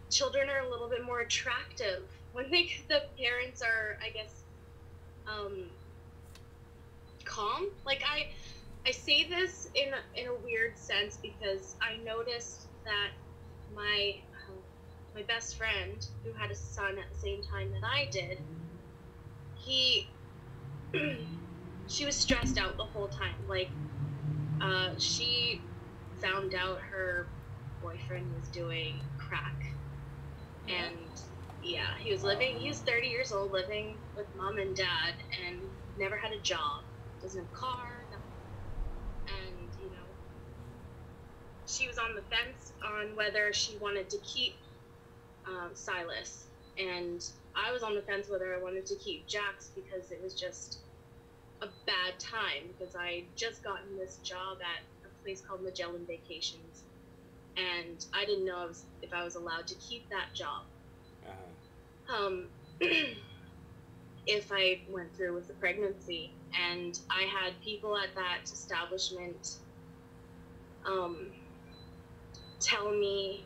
children are a little bit more attractive when the parents are, I guess, calm. Like I say this in a weird sense because I noticed that my my best friend who had a son at the same time that I did, he she was stressed out the whole time. Like she found out her boyfriend was doing crack, and yeah, he was 30 years old, living with mom and dad, and never had a job, doesn't have a car, nothing. And she was on the fence on whether she wanted to keep Silas, and I was on the fence whether I wanted to keep Jax, because it was just a bad time, because I just gotten this job at a place called Magellan Vacations, and I didn't know if I was allowed to keep that job. If I went through with the pregnancy. And I had people at that establishment tell me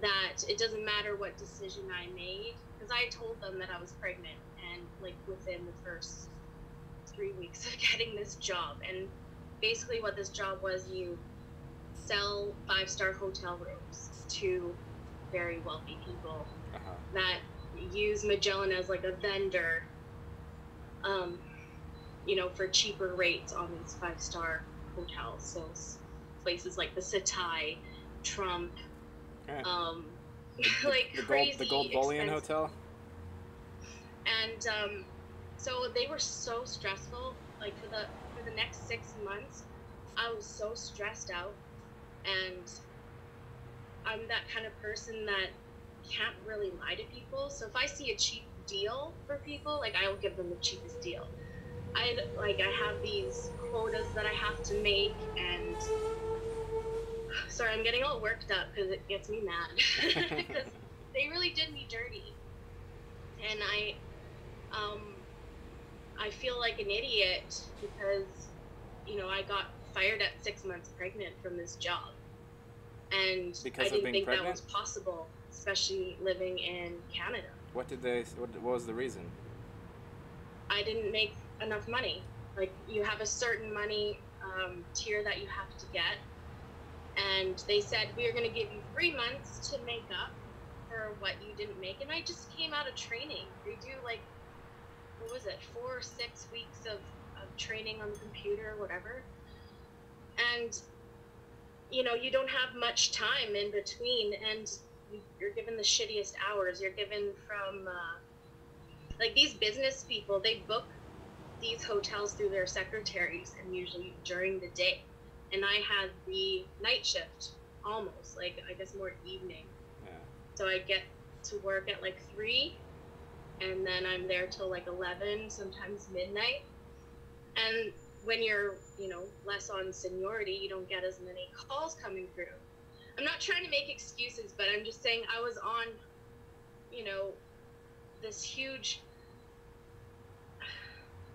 that it doesn't matter what decision I made, because I told them that I was pregnant, and like within the first 3 weeks of getting this job. And basically what this job was, you sell 5-star hotel rooms to very wealthy people that use Magellan as like a vendor, for cheaper rates on these 5-star hotels. So places like the Satai, Trump, like the Gold Bullion Hotel. And so they were so stressful. Like for the next 6 months, I was so stressed out, and I'm that kind of person that can't really lie to people. So if I see a cheap deal for people, like I will give them the cheapest deal. I have these quotas that I have to make, and sorry, I'm getting all worked up because it gets me mad because they really did me dirty, and I feel like an idiot because I got fired at 6 months pregnant from this job, and because I didn't think pregnant? that was possible, especially living in Canada. What was the reason? I didn't make enough money. Like, you have a certain money tier that you have to get, and they said, we are going to give you 3 months to make up for what you didn't make. And I just came out of training. They do 4 or 6 weeks of training on the computer or whatever, and you don't have much time in between, and you're given the shittiest hours. You're given from these business people, they book these hotels through their secretaries, and usually during the day, and I had the night shift, almost, I guess more evening. So I get to work at 3, and then I'm there till 11, sometimes midnight. And when you're less on seniority, you don't get as many calls coming through. I'm not trying to make excuses, but I'm just saying I was on this huge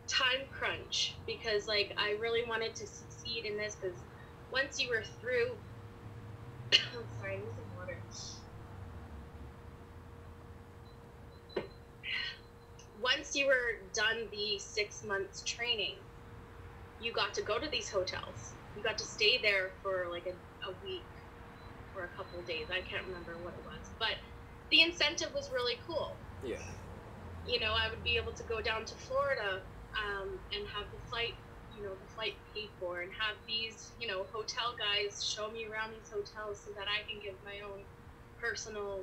time crunch, because I really wanted to succeed in this, because once you were through I'm sorry, I need some water. Once you were done the 6 months training, you got to go to these hotels. You got to stay there for a week or a couple of days. I can't remember what it was, but the incentive was really cool. Yeah. I would be able to go down to Florida and have the flight paid for, and have these, hotel guys show me around these hotels so that I can give my own personal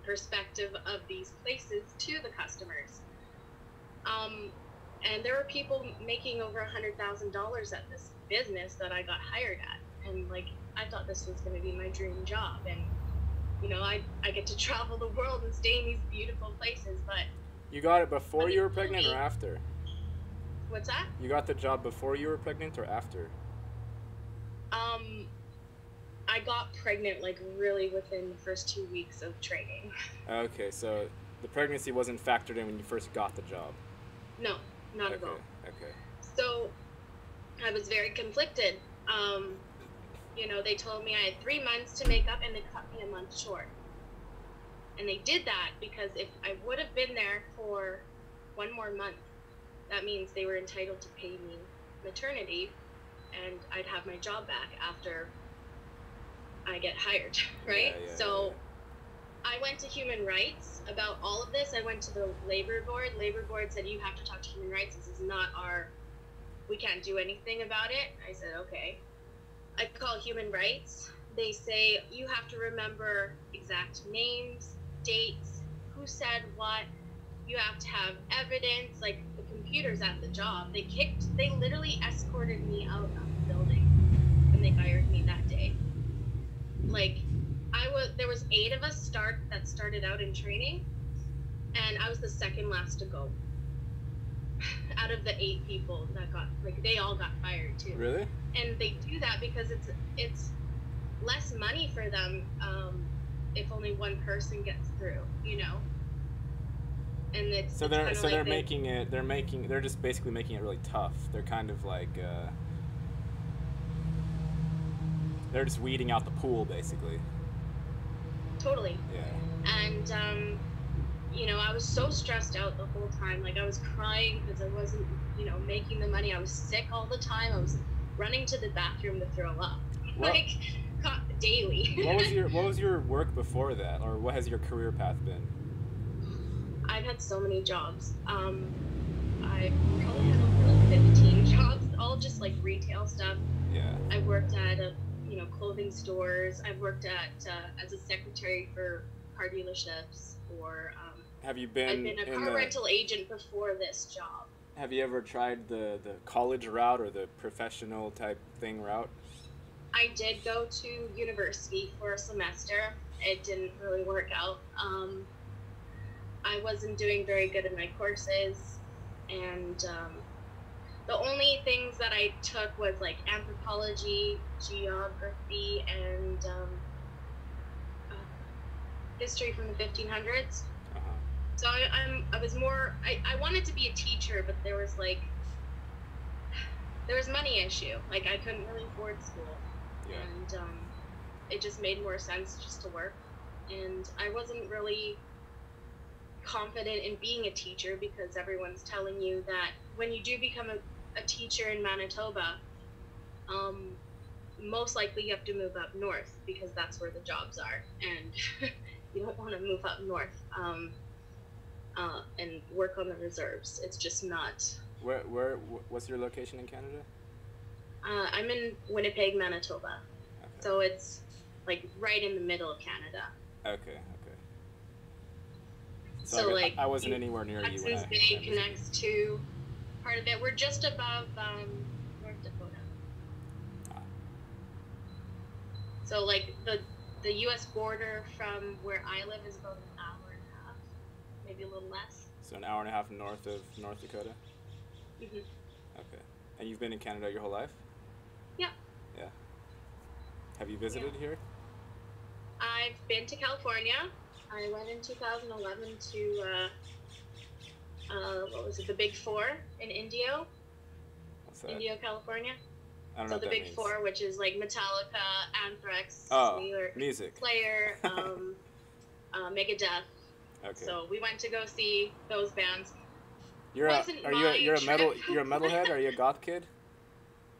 perspective of these places to the customers. And there were people making over $100,000 at this business that I got hired at, and I thought this was going to be my dream job, and I get to travel the world and stay in these beautiful places. But you got it before you were pregnant or after? What's that? You got the job before you were pregnant or after? I got pregnant really within the first 2 weeks of training. Okay, so the pregnancy wasn't factored in when you first got the job? No, not at all. Okay. So I was very conflicted. They told me I had 3 months to make up, and they cut me a month short. And they did that because if I would have been there for 1 more month, that means they were entitled to pay me maternity, and I'd have my job back after I get hired, right? So I went to human rights about all of this. I went to the labor board. Labor board said, you have to talk to human rights. This is not we can't do anything about it. I said, okay. I call human rights. They say, you have to remember exact names, dates, who said what. You have to have evidence, like the computers at the job. They literally escorted me out of the building when they fired me that day. Like, there was 8 of us that started out in training, and I was the second last to go. Out of the 8 people that they all got fired too. Really? And they do that because it's less money for them if only one person gets through, you know. And they're just basically making it really tough. They're kind of like they're just weeding out the pool, basically. Totally. Yeah. And you know, I was so stressed out the whole time. Like, I was crying because I wasn't, you know, making the money. I was sick all the time. I was running to the bathroom to throw up, like daily. What was your work before that, or what has your career path been? I've had so many jobs. I probably had over like 15 jobs, all just like retail stuff. Yeah. I worked at clothing stores. I've worked at as a secretary for car dealerships, or have you been? I've been a car rental agent before this job. Have you ever tried the college route or the professional type thing route? I did go to university for a semester. It didn't really work out. I wasn't doing very good in my courses, and the only things that I took was like anthropology, geography, and history from the 1500s. So I was more, I wanted to be a teacher, but there was money issue. Like, I couldn't really afford school. Yeah. And it just made more sense just to work. And I wasn't really confident in being a teacher because everyone's telling you that when you do become a teacher in Manitoba, most likely you have to move up north because that's where the jobs are. And you don't want to move up north. And work on the reserves. It's just not. What's your location in Canada? I'm in Winnipeg, Manitoba. Okay. So it's like right in the middle of Canada. Okay. So like I wasn't anywhere near you. Hudson's Bay connects to part of it. We're just above North Dakota. So like the U.S. border from where I live is about an hour and a half, maybe a little less. So an hour and a half north of North Dakota? Mm-hmm. Okay. And you've been in Canada your whole life? Yeah. Yeah. Have you visited here? I've been to California. I went in 2011 to, what was it, the Big Four in Indio. What's that? Indio, California. I don't know So the Big Four, which is like Metallica, Anthrax, music. Slayer, Megadeth. Okay. So we went to go see those bands. You're a metalhead? Are you a goth kid?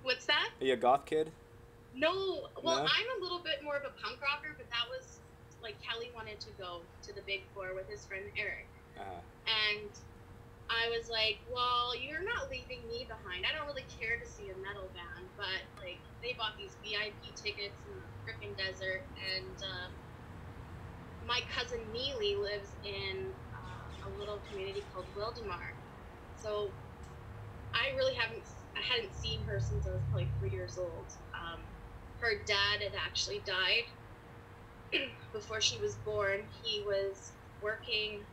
What's that? Are you a goth kid? No. Well, No? I'm a little bit more of a punk rocker, but that was like Kelly wanted to go to the Big Four with his friend Eric. Uh-huh. And I was like, well, you're not leaving me behind. I don't really care to see a metal band, but like they bought these VIP tickets in the frickin' desert, and my cousin Neely lives in a little community called Wildemar. So I hadn't seen her since I was probably 3 years old. Her dad had actually died before she was born. He was working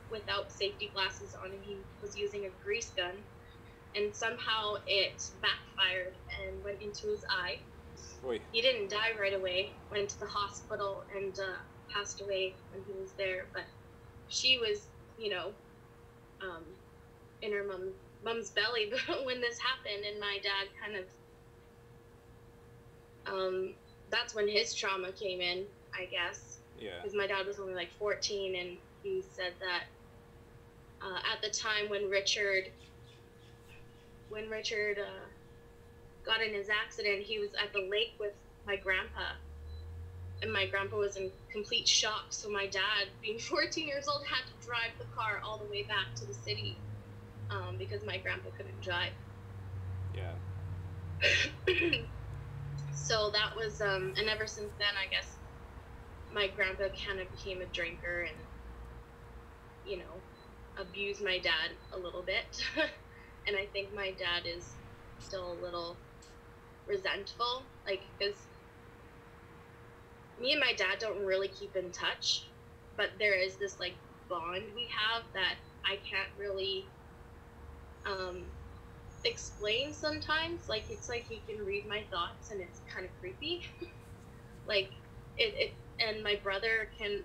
without safety glasses on, and he was using a grease gun, and somehow it backfired and went into his eye. Oy. He didn't die right away, went to the hospital and passed away when he was there, but she was, in her mom's belly when this happened, and my dad kind of, that's when his trauma came in, I guess. Yeah. because my dad was only like 14, and he said that at the time when Richard got in his accident, he was at the lake with my grandpa, and my grandpa was in complete shock. So my dad, being 14 years old, had to drive the car all the way back to the city because my grandpa couldn't drive. Yeah. So that was, and ever since then, I guess my grandpa kind of became a drinker and, you know, abused my dad a little bit. And I think my dad is still a little resentful, like, because me and my dad don't really keep in touch, but there is this like bond we have that I can't really explain sometimes. Like, it's like he can read my thoughts, and it's kind of creepy. Like it and my brother can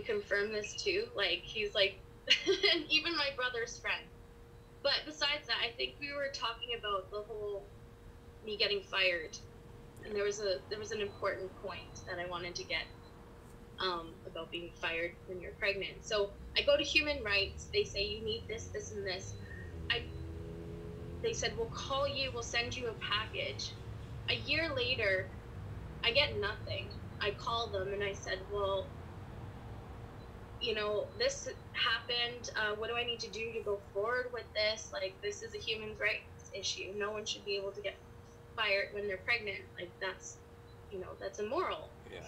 confirm this too. Like, he's like and even my brother's friend. But besides that, I think we were talking about the whole me getting fired, and there was an important point that I wanted to get about being fired when you're pregnant. So I go to human rights. They say you need this, this, and this. They said, we'll call you, we'll send you a package. A year later, I get nothing. I call them and I said, well, you know, this happened. What do I need to do to go forward with this? Like, this is a human rights issue. No one should be able to get fired when they're pregnant. Like, that's, you know, that's immoral. Yeah.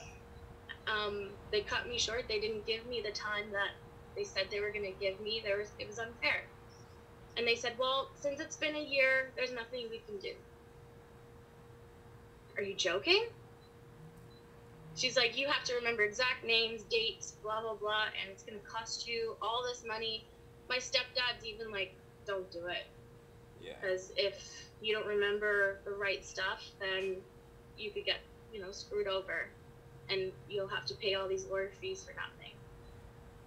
They cut me short. They didn't give me the time that they said they were going to give me. It was unfair. And they said, well, since it's been a year, there's nothing we can do. Are you joking? She's like, you have to remember exact names, dates, blah, blah, blah, and it's going to cost you all this money. My stepdad's even like, don't do it. Yeah. Because if you don't remember the right stuff, then you could get, you know, screwed over. And you'll have to pay all these lawyer fees for nothing.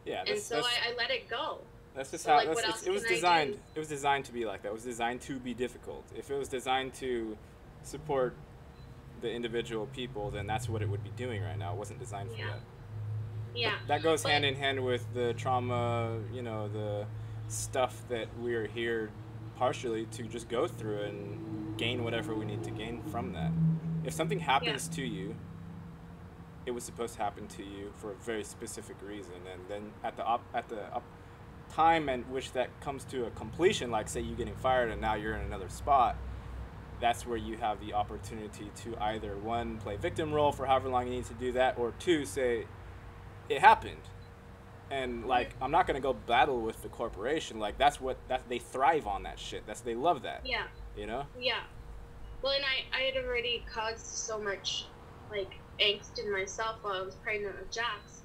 Yeah. And so I let it go. That's just So, how like, what else it was can I designed. do? It was designed to be like that. It was designed to be difficult. If it was designed to support the individual people, then that's what it would be doing right now. It wasn't designed for Yeah. that. Yeah. That goes But- hand in hand with the trauma, you know, the stuff that we're here partially to just go through and gain whatever we need to gain from that. If something happens to you, it was supposed to happen to you for a very specific reason, and then at the time in which that comes to a completion, like say you getting fired and now you're in another spot, that's where you have the opportunity to either one, play victim role for however long you need to do that, or two, say it happened, and like I'm not gonna go battle with the corporation. Like that they thrive on that shit. They love that. Yeah. You know. Yeah. Well, and I had already caused so much like angst in myself while I was pregnant with Jax,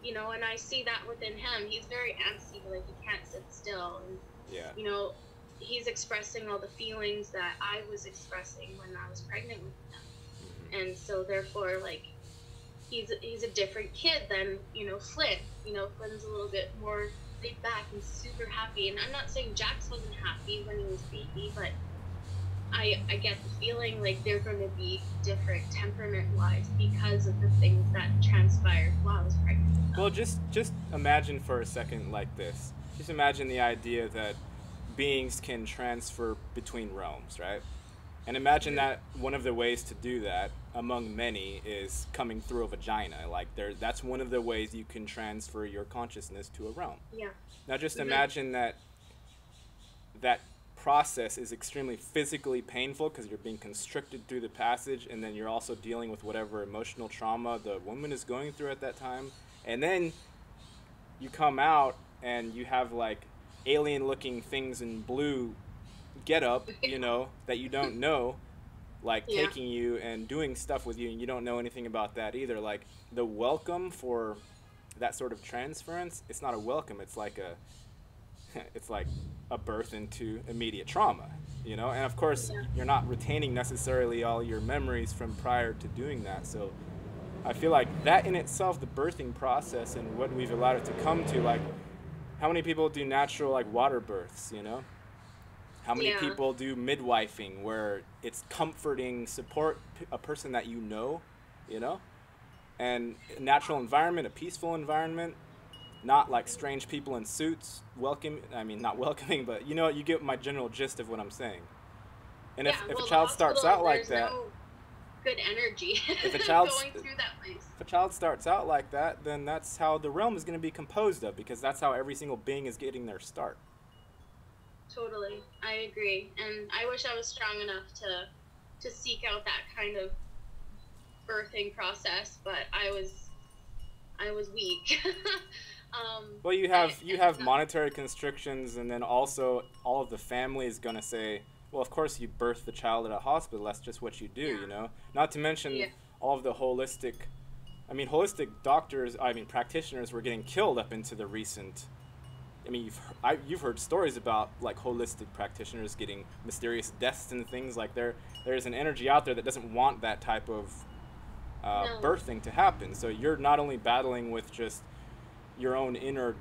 you know, and I see that within him. He's very antsy, like he can't sit still, and Yeah. you know, he's expressing all the feelings that I was expressing when I was pregnant with him. And so therefore, like, he's a different kid than, you know, Flynn. You know, Flynn's a little bit more laid back and super happy. And I'm not saying Jax wasn't happy when he was baby, but I get the feeling like they're going to be different temperament-wise because of the things that transpired while I was pregnant with them. Well, just imagine for a second like this. Just imagine the idea that beings can transfer between realms, right? And imagine that one of the ways to do that, among many, is coming through a vagina. Like that's one of the ways you can transfer your consciousness to a realm. Yeah. Now just imagine that process is extremely physically painful because you're being constricted through the passage, and then you're also dealing with whatever emotional trauma the woman is going through at that time. And then you come out and you have like alien looking things in blue get up, you know, that you don't know, like taking you and doing stuff with you, and you don't know anything about that either. Like the welcome for that sort of transference, it's not a welcome, it's like a birth into immediate trauma, you know. And of course you're not retaining necessarily all your memories from prior to doing that. So I feel like that in itself, the birthing process and what we've allowed it to come to, like how many people do natural like water births, you know? How many people do midwifing where it's comforting, support a person that you know? and a natural environment, a peaceful environment, not like strange people in suits, not welcoming, but you get my general gist of what I'm saying. And Yeah, if a well, the child starts hospital, out like there's that, no good energy if a child going through that place. if a child starts out like that, then that's how the realm is going to be composed of, because that's how every single being is getting their start. Totally, I agree, and I wish I was strong enough to seek out that kind of birthing process, but I was weak. Well, you have monetary constrictions, and then also all of the family is gonna say, well, of course you birth the child at a hospital. That's just what you do, Yeah. Not to mention all of the holistic doctors, practitioners were getting killed up into the recent. You've heard stories about like holistic practitioners getting mysterious deaths and things like there's an energy out there that doesn't want that type of No. birthing to happen. So you're not only battling with just your own inner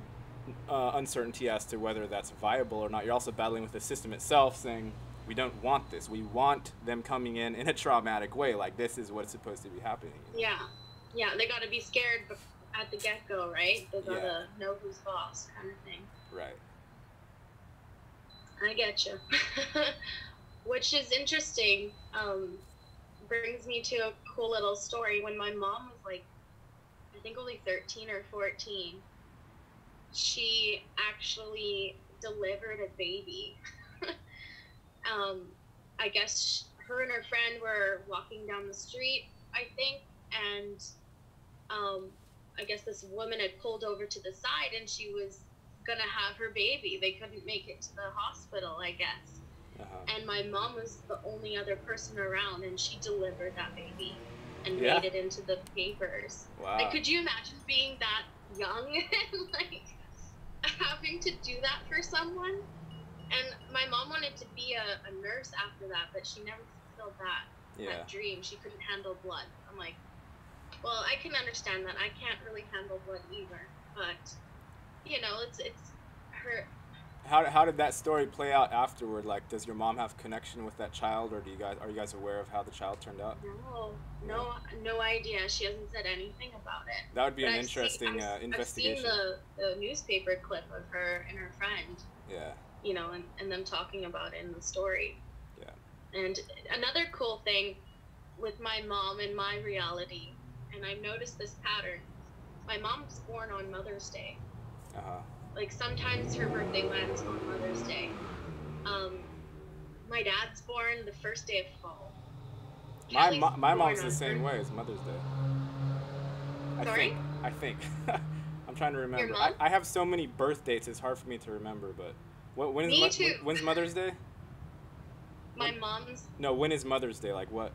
uncertainty as to whether that's viable or not, you're also battling with the system itself saying, we don't want this. We want them coming in a traumatic way. Like, this is what's supposed to be happening. Yeah. Yeah, they got to be scared at the get-go, right? They got to know who's boss kind of thing. Right. I get you. Which is interesting. Brings me to a cool little story. When my mom was like, I think only 13 or 14, she actually delivered a baby. I guess her and her friend were walking down the street, I think, and I guess this woman had pulled over to the side and she was gonna have her baby. They couldn't make it to the hospital, I guess. And my mom was the only other person around, and she delivered that baby and made it into the papers. Wow. Like, could you imagine being that young and like having to do that for someone? And my mom wanted to be a nurse after that, but she never fulfilled that dream. She couldn't handle blood. I'm like, well, I can understand that. I can't really handle blood either, but it's her. How did that story play out afterward? Like, does your mom have connection with that child, or are you guys aware of how the child turned out? No idea. She hasn't said anything about it. That would be an interesting investigation. I've seen the newspaper clip of her and her friend. Yeah. And them talking about it in the story. Yeah. And another cool thing with my mom and my reality, and I've noticed this pattern. My mom's born on Mother's Day. Like, sometimes her birthday lands on Mother's Day. My dad's born the first day of fall. My mom's the same way as Mother's Day. I think. I'm trying to remember. Your mom? I have so many birth dates, it's hard for me to remember, but when's Mother's Day? My mom's... No, when is Mother's Day? Like what?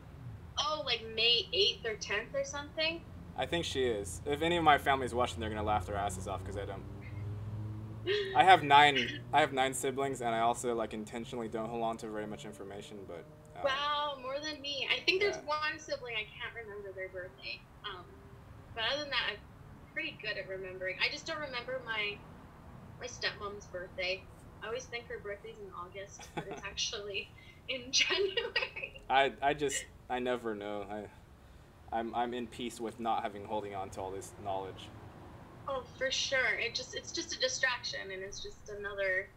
Oh, like May 8th or 10th or something? I think she is. If any of my family's watching, they're going to laugh their asses off because I don't. I have nine siblings, and I also like intentionally don't hold on to very much information, but wow, more than me. I think there's one sibling I can't remember their birthday. But other than that, I'm pretty good at remembering. I just don't remember my stepmom's birthday. I always think her birthday's in August, but it's actually in January. I never know. I'm in peace with not holding on to all this knowledge. Oh, for sure. It's just a distraction, and it's just another,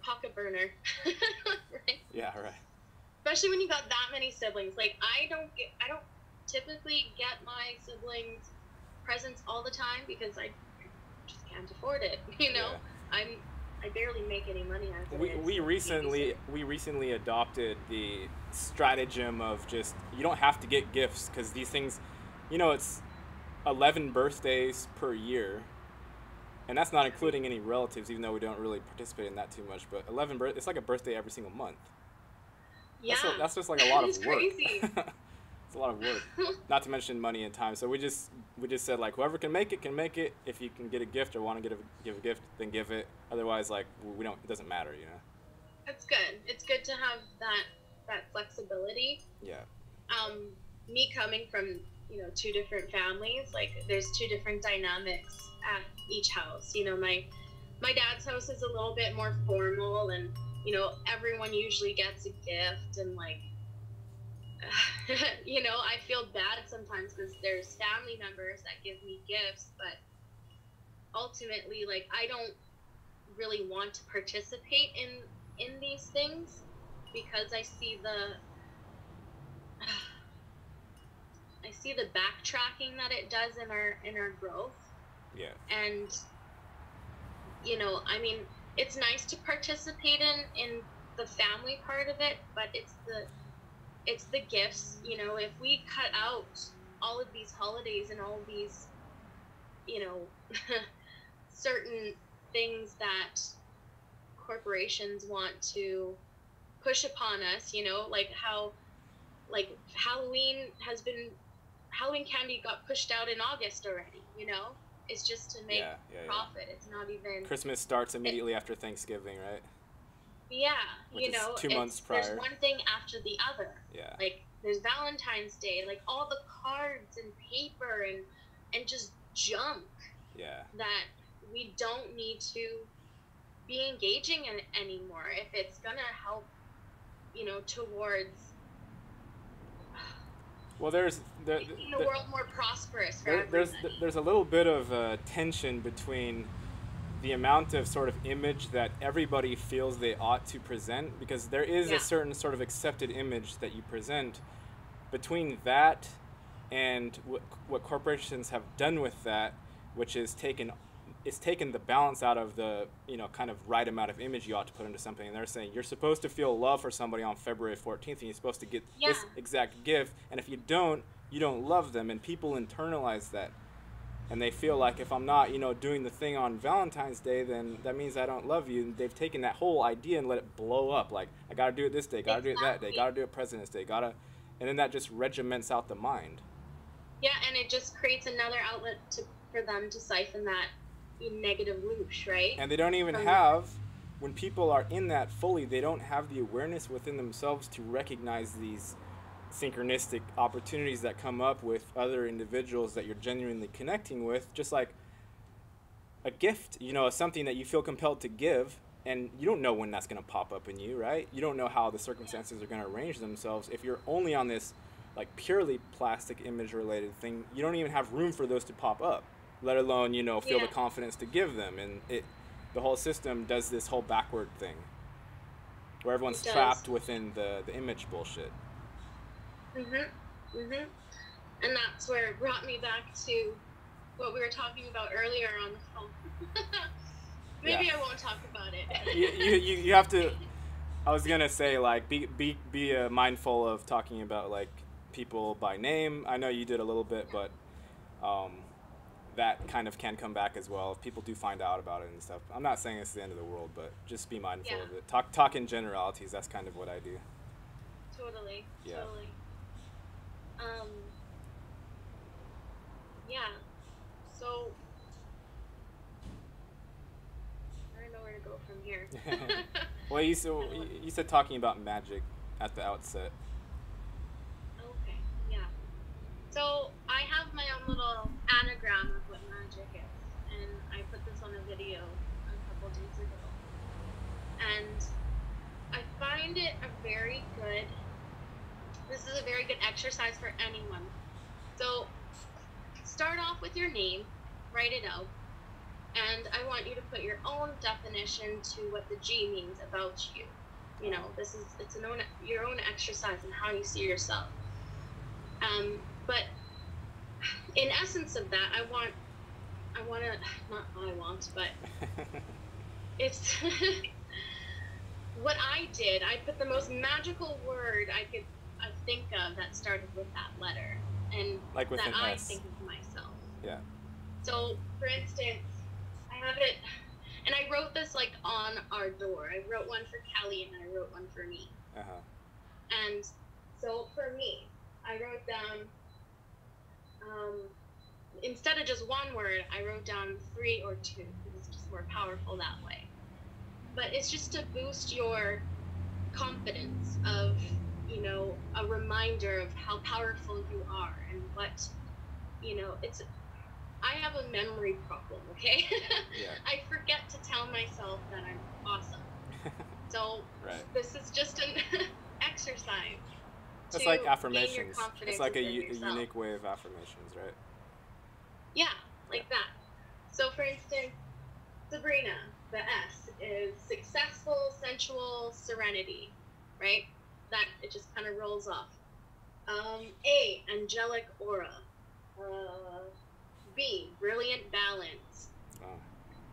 pocket burner. Right? Yeah, right. Especially when you got that many siblings. Like, I don't typically get my siblings presents all the time because I just can't afford it. Yeah. I barely make any money out of it. We recently adopted the stratagem of just, you don't have to get gifts because these things, it's 11 birthdays per year, and that's not including any relatives, even though we don't really participate in that too much. But it's like a birthday every single month. Yeah, that's just like a lot of work. Crazy. It's a lot of work, not to mention money and time. So we just said, like, whoever can make it can make it. If you can get a gift or want to give a gift, then give it. Otherwise, like, we don't. It doesn't matter, That's good. It's good to have that flexibility. Yeah. Me coming from two different families, like, there's two different dynamics at each house. My dad's house is a little bit more formal, and everyone usually gets a gift, and like you know, I feel bad sometimes because there's family members that give me gifts, but ultimately, like, I don't really want to participate in these things because I see the backtracking that it does in our growth. Yeah. And you know, I mean, it's nice to participate in the family part of it, but it's the gifts, you know. If we cut out all of these holidays and all of these, you know, certain things that corporations want to push upon us, you know, like how, like, Halloween candy got pushed out in August already, you know? It's just to make profit. It's not even... Christmas starts immediately after Thanksgiving, right? Yeah, which you know, is 2 months prior. There's one thing after the other. Yeah. Like, there's Valentine's Day, like all the cards and paper and just junk. Yeah. That we don't need to be engaging in anymore if it's gonna help, you know, towards making the world more prosperous for everyone. There's a little bit of tension between the amount of sort of image that everybody feels they ought to present, because there is a certain sort of accepted image that you present. Between that and what corporations have done with that, which is taken the balance out of the, you know, kind of right amount of image you ought to put into something. And they're saying you're supposed to feel love for somebody on February 14th, and you're supposed to get this exact gift, and if you don't love them. And people internalize that, and they feel like, if I'm not, you know, doing the thing on Valentine's Day, then that means I don't love you. And they've taken that whole idea and let it blow up. Like, I gotta do it this day, gotta do it that day, gotta do it President's Day, and then that just regiments out the mind. Yeah, and it just creates another outlet for them to siphon that negative loosh, right? And they don't even have, when people are in that fully, they don't have the awareness within themselves to recognize these synchronistic opportunities that come up with other individuals that you're genuinely connecting with. Just like a gift, you know, something that you feel compelled to give, and you don't know when that's going to pop up in you, right? You don't know how the circumstances are going to arrange themselves. If you're only on this like purely plastic image related thing, you don't even have room for those to pop up, let alone, you know, feel the confidence to give them. And the whole system does this whole backward thing where everyone's trapped within the image bullshit. And that's where it brought me back to what we were talking about earlier on the phone. Maybe I won't talk about it. you have to. I was gonna say, like, be mindful of talking about like people by name. I know you did a little bit, but that kind of can come back as well if people do find out about it and stuff. I'm not saying it's the end of the world, but just be mindful of it. Talk in generalities. That's kind of what I do. Totally. So I don't know where to go from here. Well, you said talking about magic at the outset. Okay, yeah. So I have my own little anagram of what magic is, and I put this on a video a couple days ago. And I find it this is a very good exercise for anyone. So start off with your name, write it out, and I want you to put your own definition to what the G means about you. You know, it's your own exercise in how you see yourself. But in essence of that, it's what I did. I put the most magical word I could think of that started with that letter, and like with that an I S. think of myself. Yeah. So, for instance, I have it, and I wrote this like on our door. I wrote one for Kelly, and I wrote one for me. And so for me, I wrote down, instead of just one word, I wrote down 3 or 2, because it's just more powerful that way. But it's just to boost your confidence of, you know, a reminder of how powerful you are and what, you know, I have a memory problem, okay? I forget to tell myself that I'm awesome. So this is just an exercise That's to like gain your affirmations. It's confidence like a within yourself. unique way of affirmations, right? Yeah, like that. So, for instance, Sabrina, the S, is successful, sensual, serenity, right? That it just kind of rolls off. A, angelic aura. B, brilliant balance. Oh.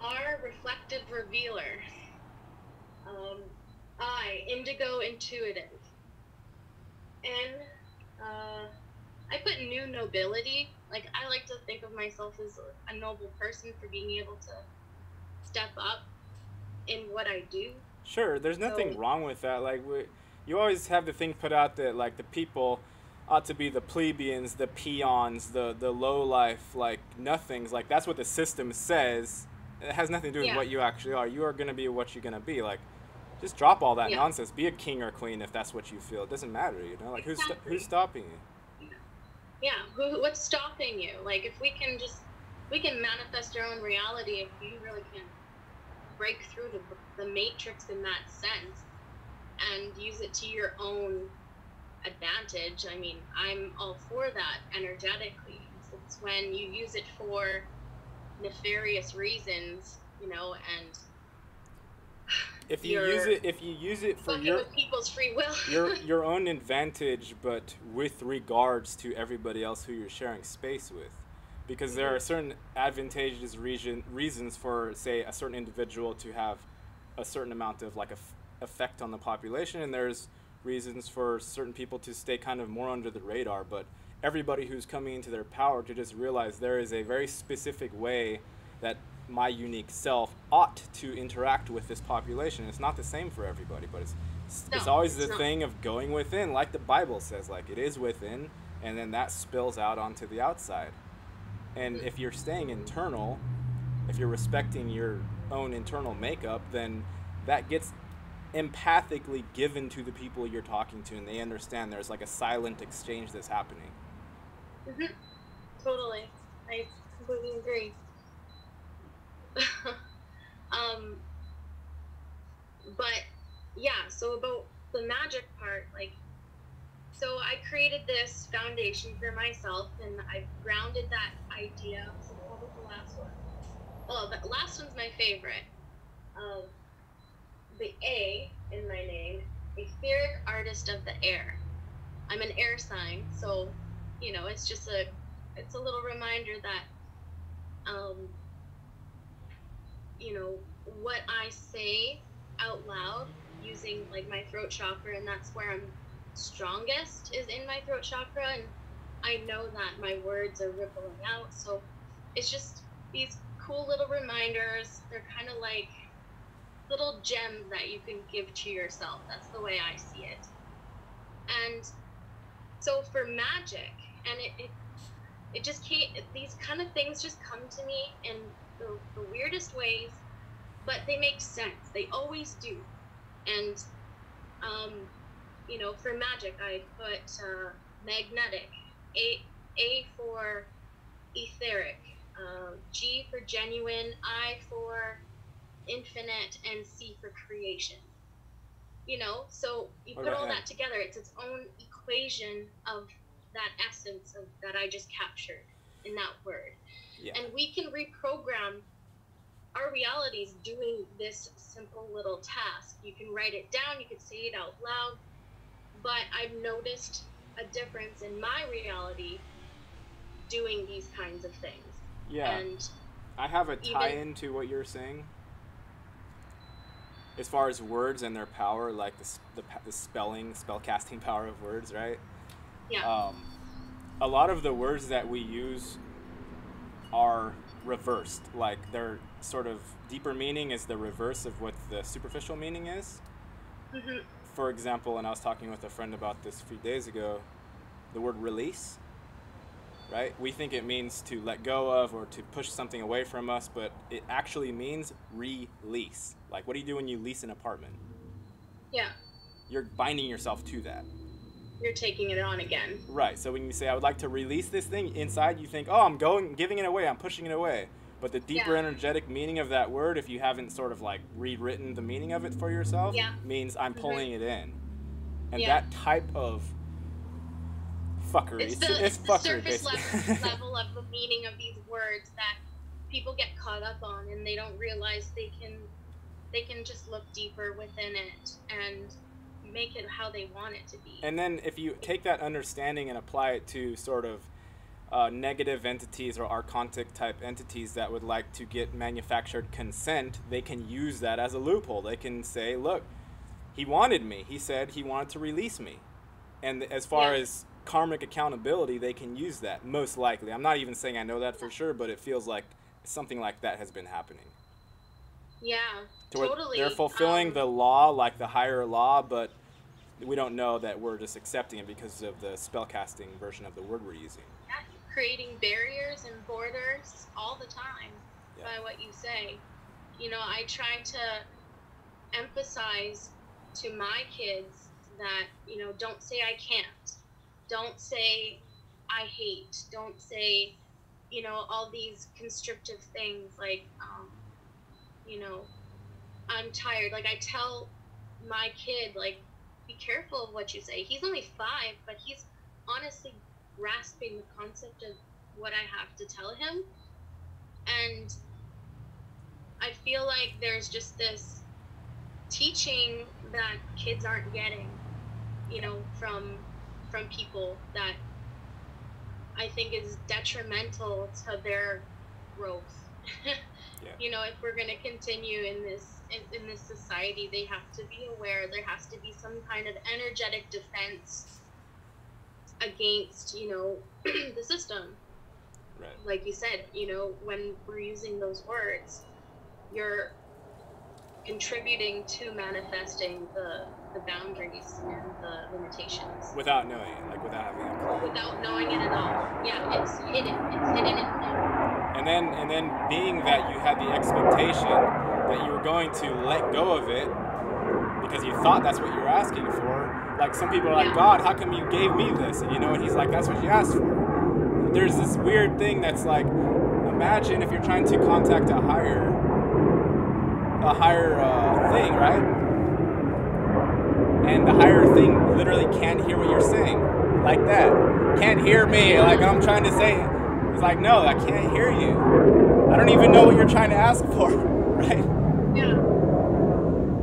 R, reflective revealer. I, indigo intuitive. N, I put new nobility. Like, I like to think of myself as a noble person for being able to step up in what I do. Sure, there's nothing wrong with that. Like, you always have the thing put out that, like, the people ought to be the plebeians, the peons, the low life, like, nothings. Like, that's what the system says. It has nothing to do with what you actually are. You are going to be what you're going to be. Like, just drop all that nonsense. Be a king or queen if that's what you feel. It doesn't matter, you know? Like, exactly. who's stopping you? Yeah, what's stopping you? Like, if we can manifest our own reality, if you really can break through the matrix in that sense and use it to your own advantage. I mean, I'm all for that energetically. It's when you use it for nefarious reasons, you know, and if you use it for your with people's free will, your own advantage, but with regards to everybody else who you're sharing space with. Because there are certain advantageous reasons for, say, a certain individual to have a certain amount of, like, effect on the population, and there's reasons for certain people to stay kind of more under the radar. But everybody who's coming into their power to just realize there is a very specific way that my unique self ought to interact with this population. It's not the same for everybody, but it's always the thing of going within, like the Bible says, like, it is within, and then that spills out onto the outside. And if you're staying internal, if you're respecting your own internal makeup, then that gets empathically given to the people you're talking to, and they understand there's like a silent exchange that's happening. Totally. I completely agree. But yeah, so about the magic part, like, so I created this foundation for myself, and I grounded that idea. So what was the last one? Oh, the last one's my favorite. The A in my name, etheric artist of the air. I'm an air sign, so, you know, it's just it's a little reminder that, you know, what I say out loud using, like, my throat chakra, and that's where I'm strongest, is in my throat chakra, and I know that my words are rippling out. So it's just these cool little reminders. They're kind of like little gems that you can give to yourself. That's the way I see it. And so for magic, and it just can't, these kind of things just come to me in the weirdest ways, but they make sense. They always do. And you know, for magic, I put magnetic, A for etheric, G for genuine, I for infinite, and C for creation. You know, so you put all that together, it's its own equation of that essence of that I just captured in that word. Yeah. And we can reprogram our realities doing this simple little task. You can write it down, you can say it out loud, but I've noticed a difference in my reality doing these kinds of things. Yeah. And I have a tie-in to what you're saying. As far as words and their power, like the spell casting power of words, right? Yeah. A lot of the words that we use are reversed. Like, their sort of deeper meaning is the reverse of what the superficial meaning is. Mm-hmm. For example, and I was talking with a friend about this a few days ago, the word release, right? We think it means to let go of or to push something away from us, but it actually means release. Like, what do you do when you lease an apartment? Yeah. You're binding yourself to that. You're taking it on again. Right. So when you say, I would like to release this thing, inside you think, oh, I'm giving it away, I'm pushing it away. But the deeper energetic meaning of that word, if you haven't sort of like rewritten the meaning of it for yourself, means I'm pulling it in. And that type of fuckery. It's It's the fuckery, surface basically. level of the meaning of these words that people get caught up on, and they don't realize they can just look deeper within it and make it how they want it to be. And then if you take that understanding and apply it to sort of negative entities or archontic type entities that would like to get manufactured consent, they can use that as a loophole. They can say, look, he wanted me. He said he wanted to release me. And as far as karmic accountability, they can use that, most likely. I'm not even saying I know that for sure, but it feels like something like that has been happening. Yeah, totally. They're fulfilling the law, like the higher law, but we don't know that we're just accepting it because of the spellcasting version of the word we're using. Yeah, creating barriers and borders all the time by what you say. You know, I try to emphasize to my kids that, you know, don't say I can't. Don't say I hate. Don't say, you know, all these constrictive things like, you know, I'm tired. Like, I tell my kid, like, be careful of what you say. He's only 5, but he's honestly grasping the concept of what I have to tell him. And I feel like there's just this teaching that kids aren't getting, you know, from people that I think is detrimental to their growth. You know, if we're going to continue in this society, they have to be aware. There has to be some kind of energetic defense against, you know, the system. Right. Like you said, you know, when we're using those words, you're contributing to manifesting the boundaries and the limitations. Without knowing it, like without having a clue. Without knowing it at all. Yeah, it's hidden. It's hidden in there. And then being that you had the expectation that you were going to let go of it because you thought that's what you were asking for. Like some people are like, God, how come you gave me this? And you know, and he's like, that's what you asked for. There's this weird thing that's like, imagine if you're trying to contact a higher thing, right? And the higher thing literally can't hear what you're saying, like that. Can't hear me, like I'm trying to say it. It's like, no, I can't hear you. I don't even know what you're trying to ask for, right? Yeah.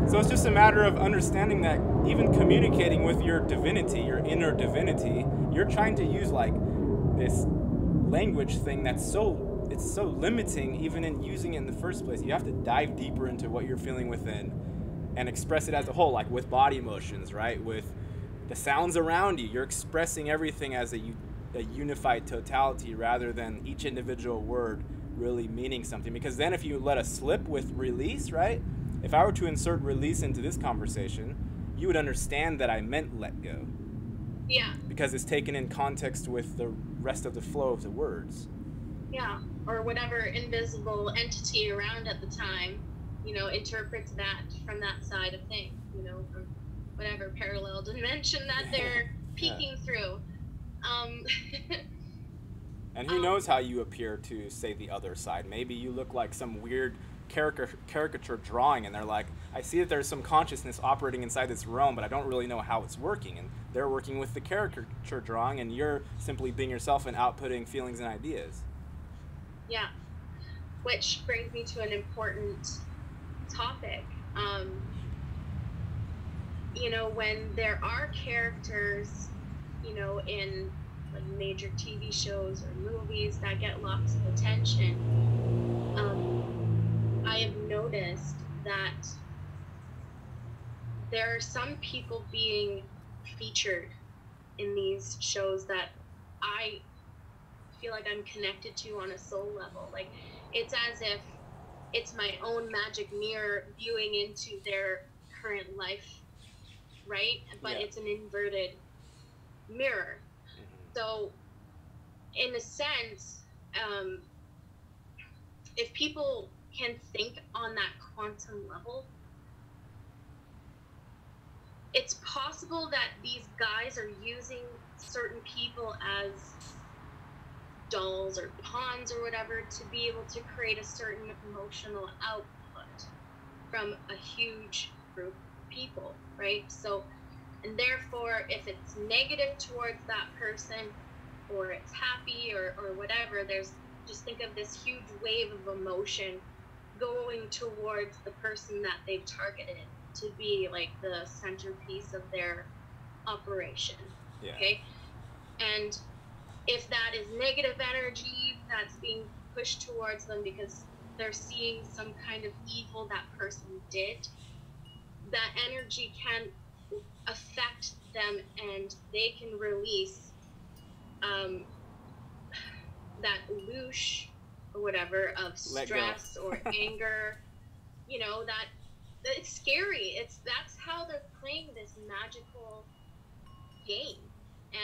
So it's just a matter of understanding that even communicating with your divinity, your inner divinity, you're trying to use like this language thing that's so limiting even in using it in the first place. You have to dive deeper into what you're feeling within and express it as a whole, like with body motions, right? With the sounds around you. You're expressing everything as a unified totality rather than each individual word really meaning something. Because then if you let a slip with release, right? If I were to insert release into this conversation, you would understand that I meant let go. Yeah. Because it's taken in context with the rest of the flow of the words. Yeah. Or whatever invisible entity around at the time, you know, interprets that from that side of things, you know, from whatever parallel dimension that they're peeking through. And who knows how you appear to, say, the other side. Maybe you look like some weird caricature drawing, and they're like, I see that there's some consciousness operating inside this realm, but I don't really know how it's working. And they're working with the caricature drawing, and you're simply being yourself and outputting feelings and ideas. Yeah. Which brings me to an important topic. You know, when there are characters, you know, in like major TV shows or movies that get lots of attention, I have noticed that there are some people being featured in these shows that I feel like I'm connected to on a soul level. Like, it's as if it's my own magic mirror viewing into their current life, right? But it's an inverted mirror. So, in a sense, if people can think on that quantum level, it's possible that these guys are using certain people as dolls or pawns or whatever to be able to create a certain emotional output from a huge group of people, right? So, and therefore, if it's negative towards that person, or it's happy or whatever. There's, just think of this huge wave of emotion going towards the person that they've targeted to be like the centerpiece of their operation. Yeah. Okay. And if that is negative energy that's being pushed towards them because they're seeing some kind of evil that person did, that energy can affect them and they can release that loosh or whatever of stress or anger, you know, that it's scary. That's how they're playing this magical game,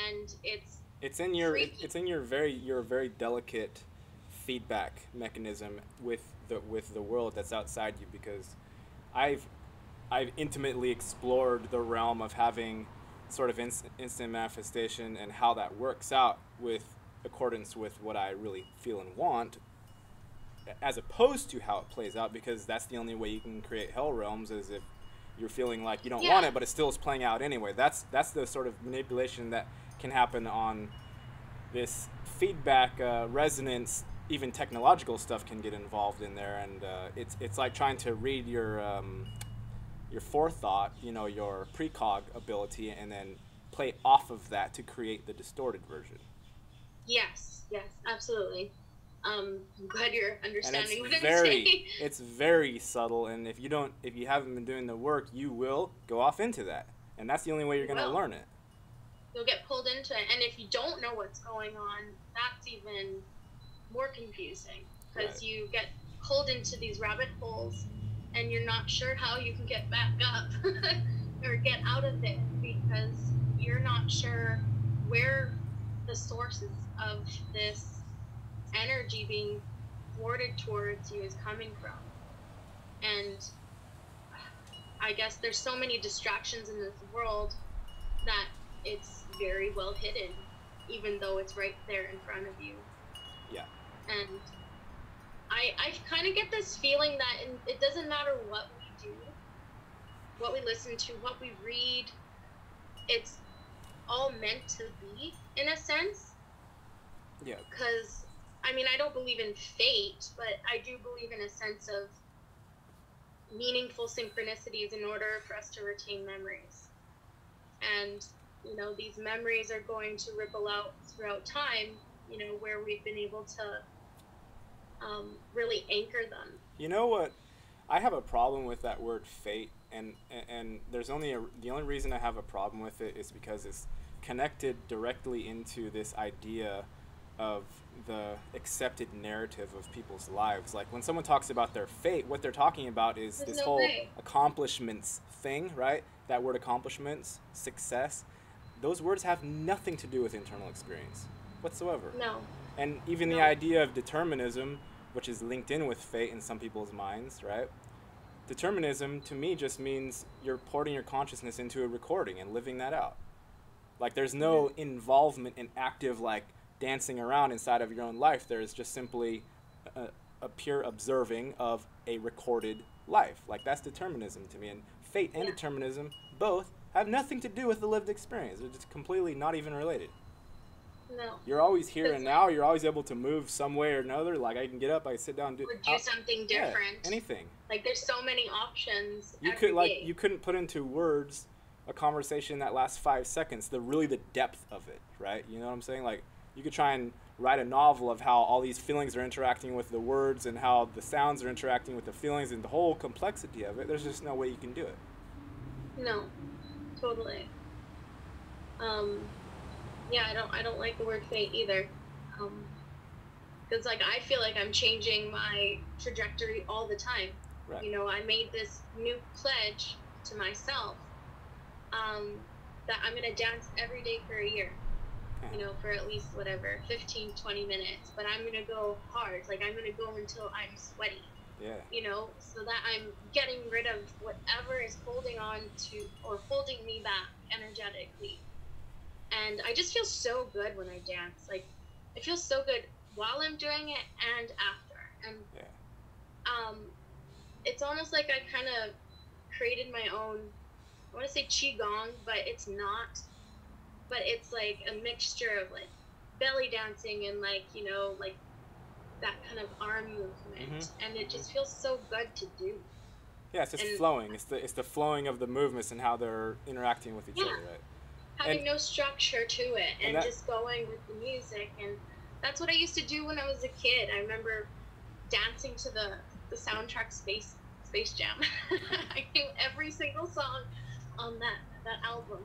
and it's in your very delicate feedback mechanism with the world that's outside you, because I've intimately explored the realm of having sort of instant manifestation and how that works out with accordance with what I really feel and want, as opposed to how it plays out, because that's the only way you can create hell realms, is if you're feeling like you don't want it, but it still is playing out anyway. That's the sort of manipulation that can happen on this feedback resonance. Even technological stuff can get involved in there, and it's like trying to read your forethought, you know, your precog ability, and then play off of that to create the distorted version. Yes, absolutely. I'm glad you're understanding what I'm saying. It's very subtle, and if you haven't been doing the work, you will go off into that, and that's the only way you're going to learn it. You'll get pulled into it, and if you don't know what's going on, that's even more confusing, because you get pulled into these rabbit holes, and you're not sure how you can get back up or get out of it, because you're not sure where the sources of this energy being thwarted towards you is coming from. And I guess there's so many distractions in this world that it's very well hidden, even though it's right there in front of you. Yeah. And I kind of get this feeling that it doesn't matter what we do, what we listen to, what we read, it's all meant to be, in a sense. Yeah. Because, I mean, I don't believe in fate, but I do believe in a sense of meaningful synchronicities in order for us to retain memories. And, you know, these memories are going to ripple out throughout time, you know, where we've been able to really anchor them. You know what? I have a problem with that word fate, and there's the only reason I have a problem with it is because it's connected directly into this idea of the accepted narrative of people's lives. Like when someone talks about their fate, what they're talking about is this whole accomplishments thing, right? That word accomplishments, success, those words have nothing to do with internal experience whatsoever. No. And even the idea of determinism, which is linked in with fate in some people's minds, right? Determinism to me just means you're porting your consciousness into a recording and living that out. Like there's no involvement in active like dancing around inside of your own life. There's just simply a pure observing of a recorded life. Like that's determinism to me. And fate and determinism both have nothing to do with the lived experience. They're just completely not even related. No. You're always here and now. You're always able to move some way or another. Like I can get up, I can sit down, do something different. Yeah, anything. Like there's so many options. You couldn't put into words a conversation that lasts 5 seconds. The depth of it, right? You know what I'm saying? Like you could try and write a novel of how all these feelings are interacting with the words and how the sounds are interacting with the feelings and the whole complexity of it. There's just no way you can do it. No, totally. Yeah, I don't like the word fate either. Because like I feel like I'm changing my trajectory all the time. Right. You know, I made this new pledge to myself that I'm gonna dance every day for a year. You know, for at least 15, 20 minutes. But I'm gonna go hard. Like I'm gonna go until I'm sweaty. Yeah. You know, so that I'm getting rid of whatever is holding on to or holding me back energetically. And I just feel so good when I dance. Like, I feel so good while I'm doing it and after. And it's almost like I kind of created my own, I want to say qigong, but it's not. But it's like a mixture of like belly dancing and like, you know, like that kind of arm movement, and it just feels so good to do. Yeah, it's just And flowing. It's the flowing of the movements and how they're interacting with each yeah, other, right? having no structure to it, and and just going with the music. And that's what I used to do when I was a kid. I remember dancing to the soundtrack Space Jam. I knew every single song on that album.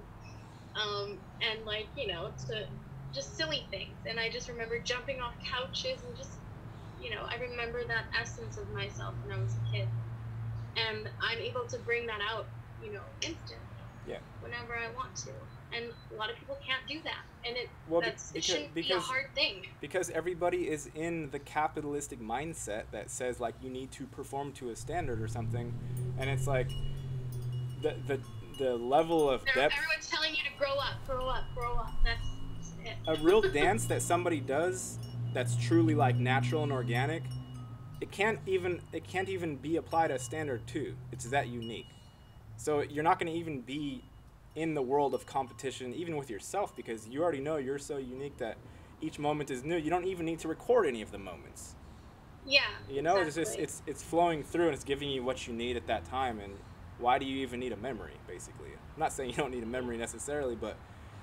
And like, you know, to just silly things. And I just remember jumping off couches and just, you know, I remember that essence of myself when I was a kid. And I'm able to bring that out, you know, instantly. Yeah. Whenever I want to. And a lot of people can't do that. And it shouldn't be a hard thing. Because everybody is in the capitalistic mindset that says like you need to perform to a standard or something. And it's like the level of depth. Everyone's telling you to grow up, grow up, grow up. That's it. A real dance that somebody does that's truly like natural and organic, it can't even be applied as standard 2. It's that unique. So you're not going to even be in the world of competition even with yourself, because you already know you're so unique that each moment is new. You don't even need to record any of the moments. Yeah. You know, exactly. it's flowing through and it's giving you what you need at that time. And why do you even need a memory, basically? I'm not saying you don't need a memory necessarily, but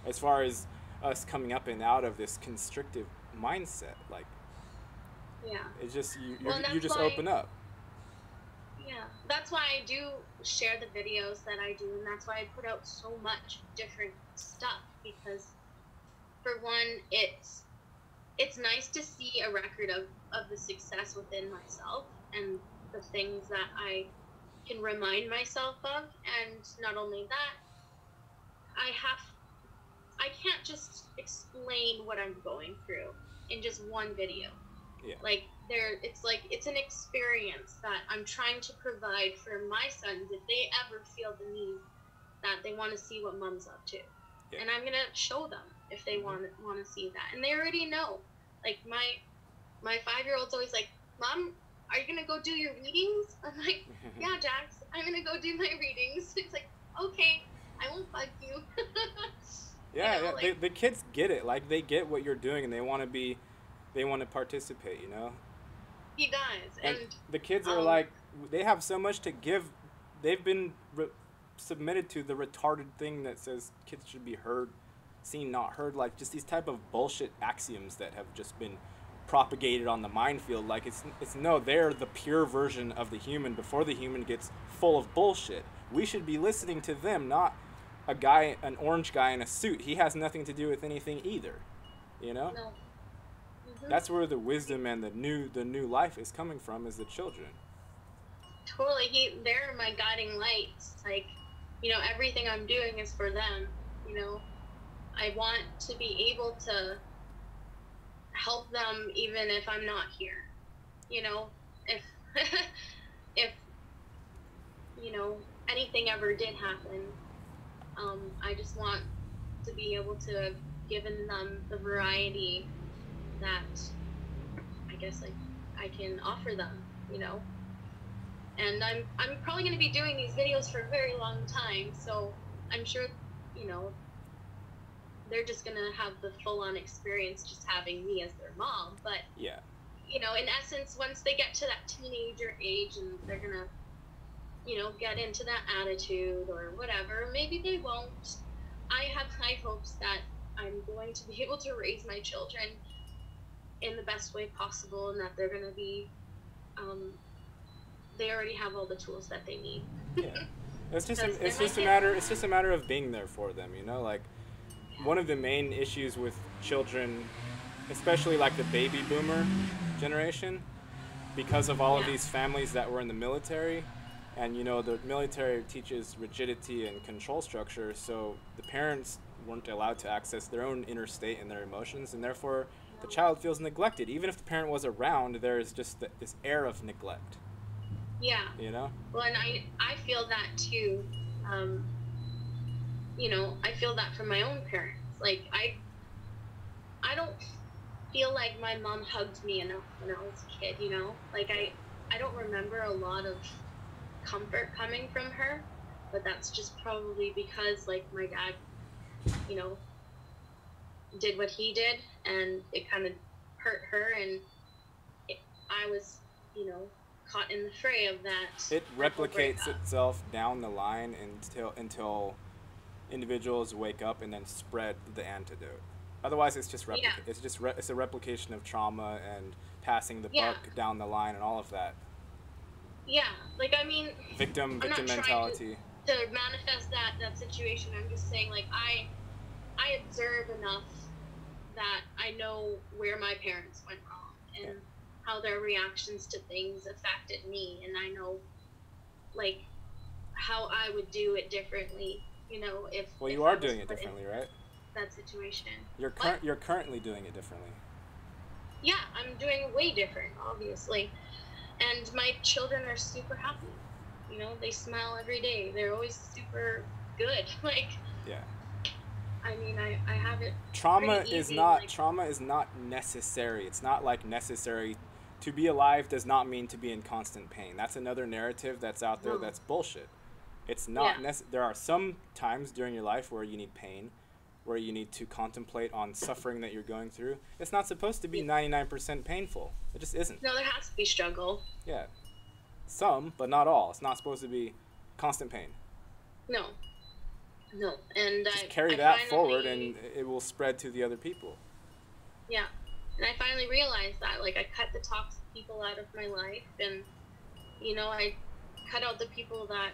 as far as us coming up and out of this constrictive mindset, like, yeah, it's just you just open up. Yeah, that's why I do share the videos that I do, and that's why I put out so much different stuff, because for one, it's nice to see a record of the success within myself and the things that I can remind myself of. And not only that, I can't just explain what I'm going through in just one video. Yeah. Like it's an experience that I'm trying to provide for my sons if they ever feel the need that they want to see what mom's up to. Yeah. And I'm gonna show them if they want to see that, and they already know. Like my 5-year-old's always like, Mom, are you gonna go do your readings? I'm like, yeah, Jax, I'm gonna go do my readings. It's like, okay, I won't bug you. Yeah, you know, yeah. The kids get it. Like, they get what you're doing, and they want to participate, you know? He does. And the kids are like, they have so much to give. They've been submitted to the retarded thing that says kids should be heard, seen, not heard. Like, just these type of bullshit axioms that have just been propagated on the minefield. Like, it's no, they're the pure version of the human before the human gets full of bullshit. We should be listening to them, not an orange guy in a suit. He has nothing to do with anything either, you know? No. That's where the wisdom and the new life is coming from, is the children. Totally. They're my guiding lights. Like, you know, everything I'm doing is for them. You know, I want to be able to help them even if I'm not here. You know, if you know, anything ever did happen, I just want to be able to have given them the variety that I guess like I can offer them, you know. And I'm probably going to be doing these videos for a very long time, so I'm sure, you know, they're just going to have the full-on experience just having me as their mom. But yeah, you know, in essence, once they get to that teenager age and they're going to, you know, get into that attitude or whatever, maybe they won't. I have high hopes that I'm going to be able to raise my children in the best way possible, and that they're going to be, they already have all the tools that they need. Yeah, it's just a matter of being there for them, you know. Like, one of the main issues with children, especially like the baby boomer generation, because of all of these families that were in the military, and you know, the military teaches rigidity and control structure, so the parents weren't allowed to access their own inner state and their emotions, and therefore the child feels neglected. Even if the parent was around, there is just this air of neglect. Yeah. You know? Well, and I feel that too. You know, I feel that from my own parents. Like, I don't feel like my mom hugged me enough when I was a kid, you know? Like, I don't remember a lot of comfort coming from her, but that's just probably because, like, my dad, you know, did what he did, and it kind of hurt her, and I was, caught in the fray of that. It that whole replicates breakup. itself down the line until individuals wake up and then spread the antidote. Otherwise, it's just Yeah, it's a replication of trauma and passing the yeah, buck down the line and all of that. yeah. Like, I mean, I'm not Victim trying mentality. to manifest that situation. I'm just saying, like, I observe enough that I know where my parents went wrong Yeah. and how their reactions to things affected me, and I know, like, how I would do it differently, Well, if you are I was doing it put in differently, right? that situation. But You're currently doing it differently. yeah, I'm doing it way different, obviously. And my children are super happy. They smile every day. They're always super good. Like, Yeah. I mean, I have it pretty easy. Like, Trauma is not necessary. It's not like necessary to be alive does not mean to be in constant pain. That's another narrative that's out there no, that's bullshit. It's yeah, not there are some times during your life where you need pain, where you need to contemplate on suffering that you're going through. It's not supposed to be yeah. 99% painful. It just isn't. No, there has to be struggle. Yeah. Some, but not all. It's not supposed to be constant pain. No, no. And Just I carry that forward finally, and it will spread to the other people. yeah. And I finally realized that, like, I cut the toxic people out of my life, and, I cut out the people that,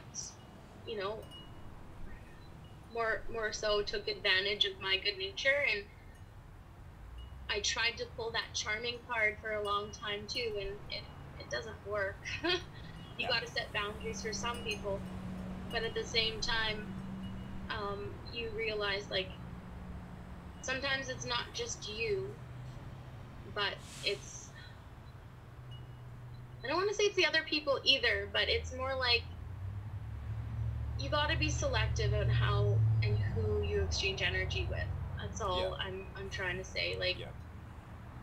you know, more so took advantage of my good nature, and I tried to pull that charming card for a long time too, and it doesn't work. You Yeah. got to set boundaries for some people, but at the same time, you realize, like, sometimes it's not just you, but it's, I don't want to say it's the other people either, but it's more like you got to be selective on how and who you exchange energy with. That's Yeah. all I'm trying to say. Like, Yeah.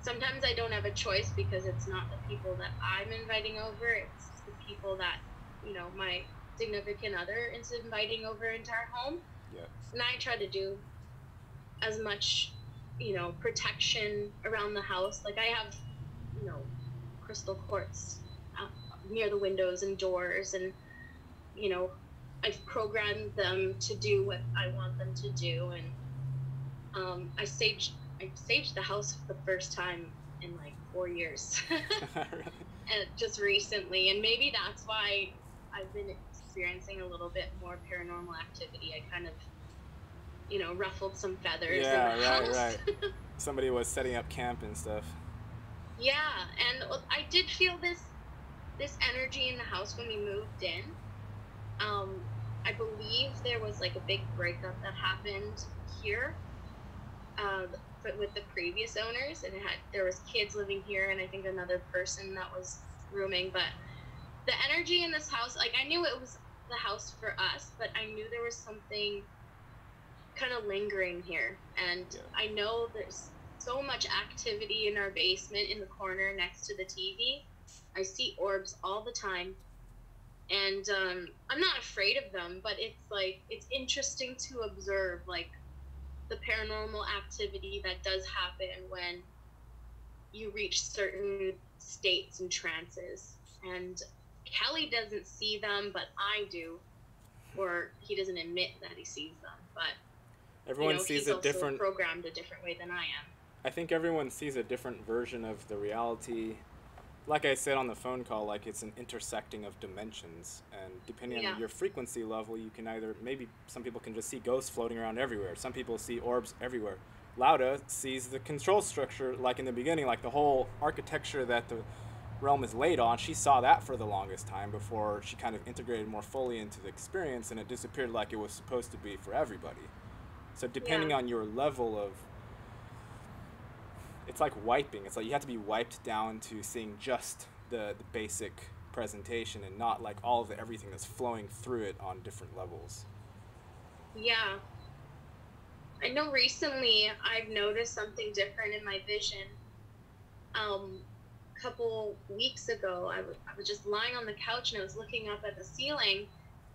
sometimes I don't have a choice because it's not the people that I'm inviting over, it's the people that, my significant other is inviting over into our home. Yeah. And I try to do as much, protection around the house. Like, I have, crystal quartz near the windows and doors, and, I've programmed them to do what I want them to do. And I saged the house for the first time in like 4 years. Really? And just recently, and maybe that's why I've been experiencing a little bit more paranormal activity. I kind of, ruffled some feathers Yeah, in the right, house. right. Somebody was setting up camp and stuff. Yeah, and I did feel this energy in the house when we moved in. I believe there was like a big breakup that happened here, but with the previous owners, and there was kids living here, and I think another person that was rooming. But the energy in this house, like, I knew it was the house for us, but I knew there was something kind of lingering here. And Yeah. I know there's so much activity in our basement in the corner next to the TV. I see orbs all the time, and I'm not afraid of them, but it's interesting to observe, like, the paranormal activity that does happen when you reach certain states and trances. And Kelly doesn't see them, but I do, or he doesn't admit that he sees them. But Everyone sees he's a also different. programmed a different way than I am. I think everyone sees a different version of the reality. Like I said on the phone call, like it's an intersecting of dimensions, and depending Yeah. on your frequency level, you can either maybe some people can just see ghosts floating around everywhere. Some people see orbs everywhere. Lauda sees the control structure, like in the beginning, like the whole architecture that the realm is laid on. She saw that for the longest time before she kind of integrated more fully into the experience, and it disappeared like it was supposed to be for everybody. So depending Yeah. on your level of, it's like wiping. It's like you have to be wiped down to seeing just the basic presentation and not like all of the everything that's flowing through it on different levels. Yeah. I know recently I've noticed something different in my vision. A couple weeks ago, I was just lying on the couch and I was looking up at the ceiling,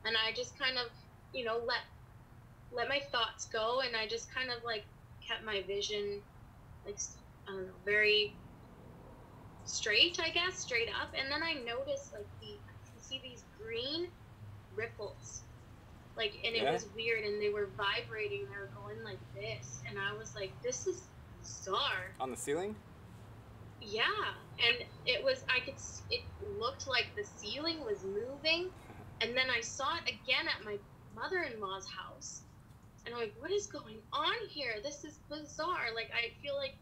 and I just kind of, let my thoughts go, and I just kind of like kept my vision like I don't know, very straight, I guess, straight up. And then I noticed like I can see these green ripples, like, and it was weird, and they were vibrating. They were going like this, and I was like, this is bizarre. On the ceiling? Yeah, and it looked like the ceiling was moving, and then I saw it again at my mother-in-law's house, and I'm like, what is going on here? This is bizarre. Like, I feel like,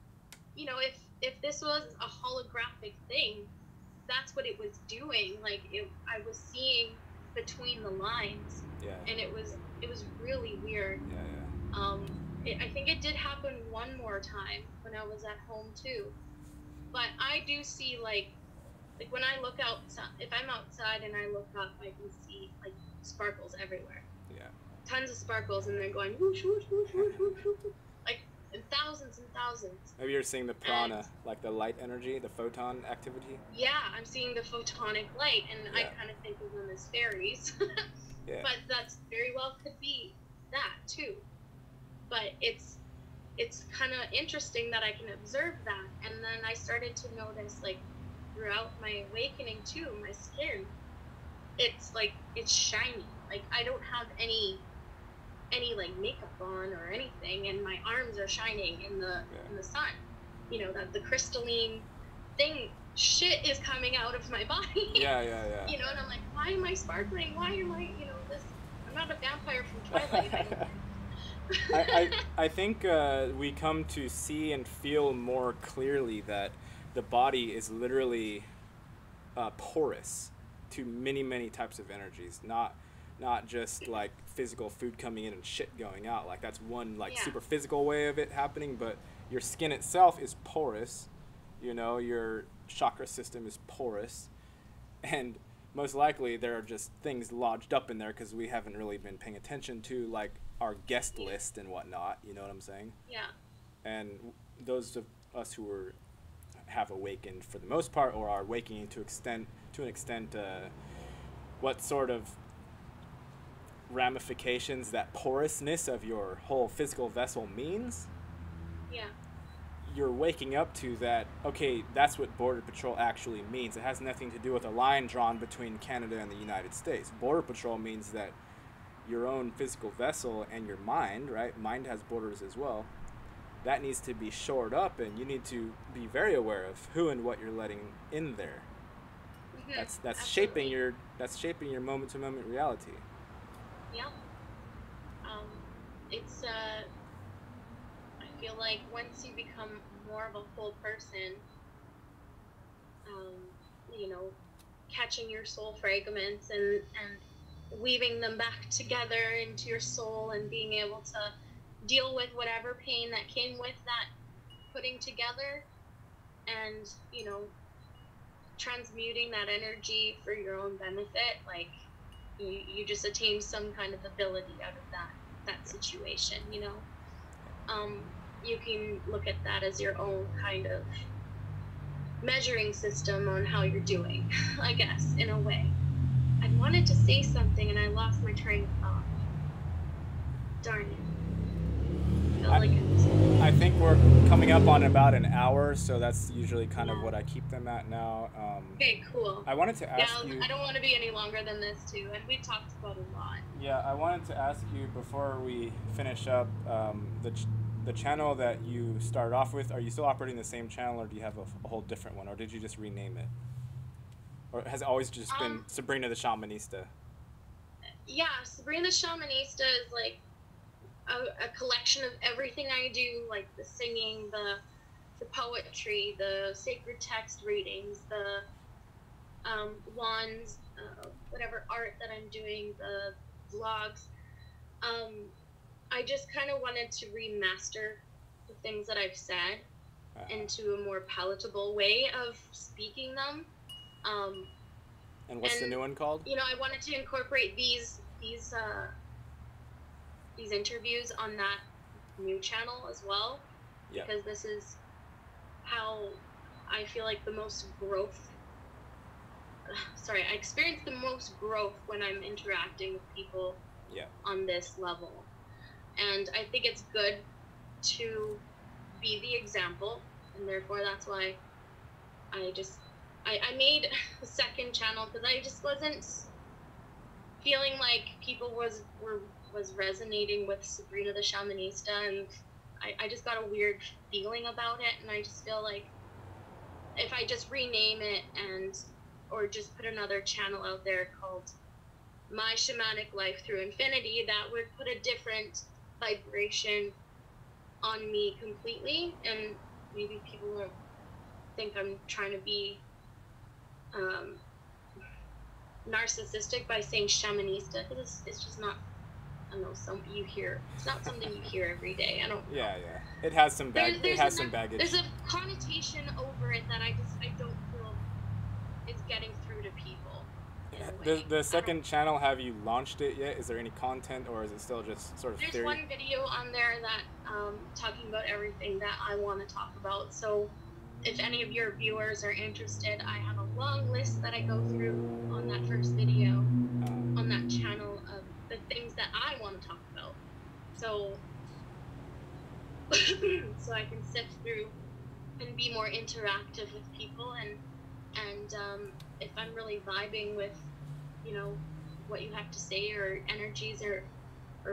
you know, if this was a holographic thing, that's what it was doing. Like, I was seeing between the lines, and it was really weird. I think it did happen one more time when I was at home too. But I do see like when I look outside, if I'm outside and I look up, I can see like sparkles everywhere. Yeah. Tons of sparkles, and they're going whoosh, whoosh, whoosh, whoosh, whoosh, whoosh, like thousands and thousands. Maybe you're seeing the prana, like the light energy, the photon activity. Yeah, I'm seeing the photonic light, and I kind of think of them as fairies. But that's very well could be that too. But it's kind of interesting that I can observe that. And then I started to notice, like, throughout my awakening too, my skin, it's like, it's shiny. Like, I don't have any like makeup on or anything, and my arms are shining in the sun. You know, that the crystalline thing shit is coming out of my body. Yeah. You know, and I'm like, why am I sparkling? Why am I, you know, this? I'm not a vampire from Twilight. I think we come to see and feel more clearly that the body is literally porous to many types of energies, not just like physical food coming in and shit going out. Like, that's one super physical way of it happening, but your skin itself is porous, you know, your chakra system is porous, and most likely there are just things lodged up in there because we haven't really been paying attention to, like, our guest list and whatnot, you know what I'm saying? Yeah. And those of us who have awakened for the most part, or are awakening to an extent, what sort of ramifications that porousness of your whole physical vessel means. Yeah. You're waking up to that, okay, that's what Border Patrol actually means. It has nothing to do with a line drawn between Canada and the United States. Border Patrol means that your own physical vessel and your mind, right? Mind has borders as well. That needs to be shored up, and you need to be very aware of who and what you're letting in there. Mm-hmm. That's shaping your moment to moment reality. Yeah. It's I feel like once you become more of a whole person, you know, catching your soul fragments and weaving them back together into your soul, and being able to deal with whatever pain that came with that putting together, and, you know, transmuting that energy for your own benefit. Like, you just attain some kind of ability out of that situation, you know. You can look at that as your own kind of measuring system on how you're doing, I guess, in a way. I wanted to say something and I lost my train of thought. Darn it. I think we're coming up on about an hour, so that's usually kind of what I keep them at now. Okay, cool. I wanted to ask you... I don't want to be any longer than this, too, and we talked about a lot. Yeah, I wanted to ask you, before we finish up, the channel that you started off with, are you still operating the same channel, or do you have a whole different one, or did you just rename it? Or has it always just been Sabrina the Shamanista? Yeah, Sabrina the Shamanista is like a collection of everything I do, like the singing, the poetry, the sacred text readings, the wands, whatever art that I'm doing, the vlogs. I just kind of wanted to remaster the things that I've said into a more palatable way of speaking them. And what's the new one called? You know, I wanted to incorporate these interviews on that new channel as well, because this is how I feel like the most growth. I experience the most growth when I'm interacting with people on this level, and I think it's good to be the example, and therefore that's why I made a second channel, because I just wasn't feeling like people was resonating with Sabrina the Shamanista, and I just got a weird feeling about it, and I just feel like if I just rename it or just put another channel out there called My Shamanic Life Through Infinity, that would put a different vibration on me completely, and maybe people won't think I'm trying to be narcissistic by saying shamanista, because it's just not, I don't know, it's not something you hear every day. I don't know. Yeah. It has some baggage. There's a connotation over it that I don't feel is getting through to people. The second channel, have you launched it yet? Is there any content, or is it still just sort of there's theory? One video on there that talking about everything that I want to talk about. So if any of your viewers are interested, I have a long list that I go through on that first video on that channel of the things that I want to talk about. So so I can sift through and be more interactive with people, and if I'm really vibing with, you know, what you have to say, or energies, or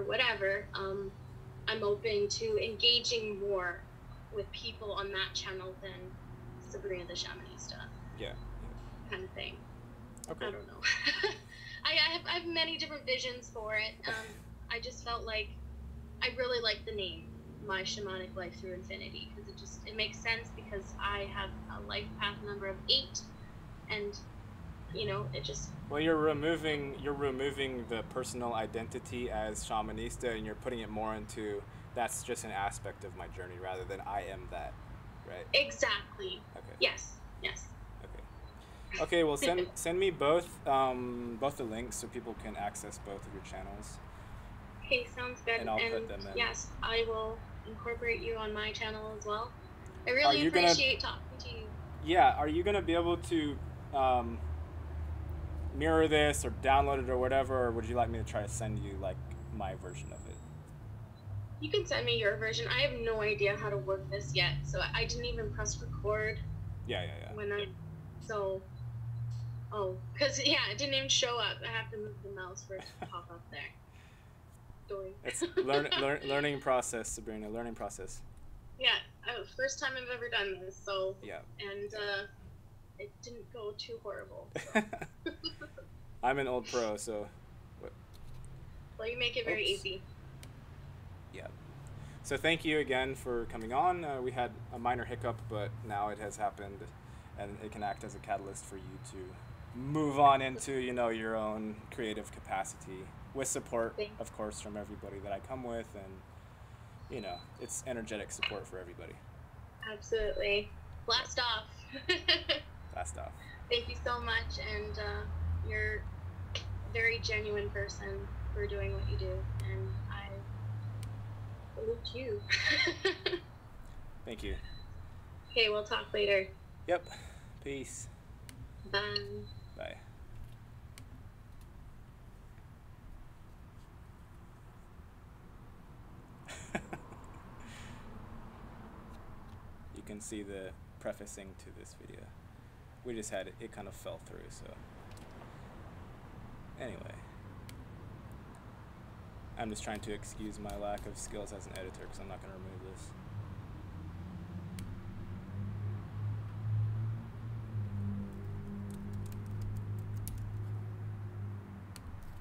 whatever, I'm open to engaging more with people on that channel than Sabrina the Shamanista. Yeah. Kind of thing. Okay. I don't know. I have many different visions for it. I just felt like I really like the name My Shamanic Life Through Infinity, because it makes sense, because I have a life path number of 8, and you know, it just... Well, you're removing the personal identity as shamanista, and you're putting it more into, that's just an aspect of my journey rather than I am that, right? Exactly. Okay. Yes. Okay, well, send me both the links so people can access both of your channels. Okay, sounds good. And I'll put them in. Yes, I will incorporate you on my channel as well. I really appreciate talking to you. Yeah, are you gonna be able to mirror this or download it or whatever, or would you like me to try to send you like my version of it? You can send me your version. I have no idea how to work this yet, so I didn't even press record. Yeah. Because it didn't even show up. I have to move the mouse for it to pop up there. It's learning process, Sabrina. Learning process. Yeah, first time I've ever done this. So yeah, and it didn't go too horrible. So. I'm an old pro, so. Well, you make it very easy. Yeah. So thank you again for coming on. We had a minor hiccup, but now it has happened, and it can act as a catalyst for you to move on into, you know, your own creative capacity, with support, of course, from everybody that I come with, and, you know, it's energetic support for everybody. Absolutely. Blast off. Blast off. Thank you so much, and you're a very genuine person for doing what you do, and I salute you. Thank you. Okay, we'll talk later. Yep. Peace. Bye. Bye. You can see the prefacing to this video. We just had it kind of fell through, so anyway, I'm just trying to excuse my lack of skills as an editor because I'm not going to remove this.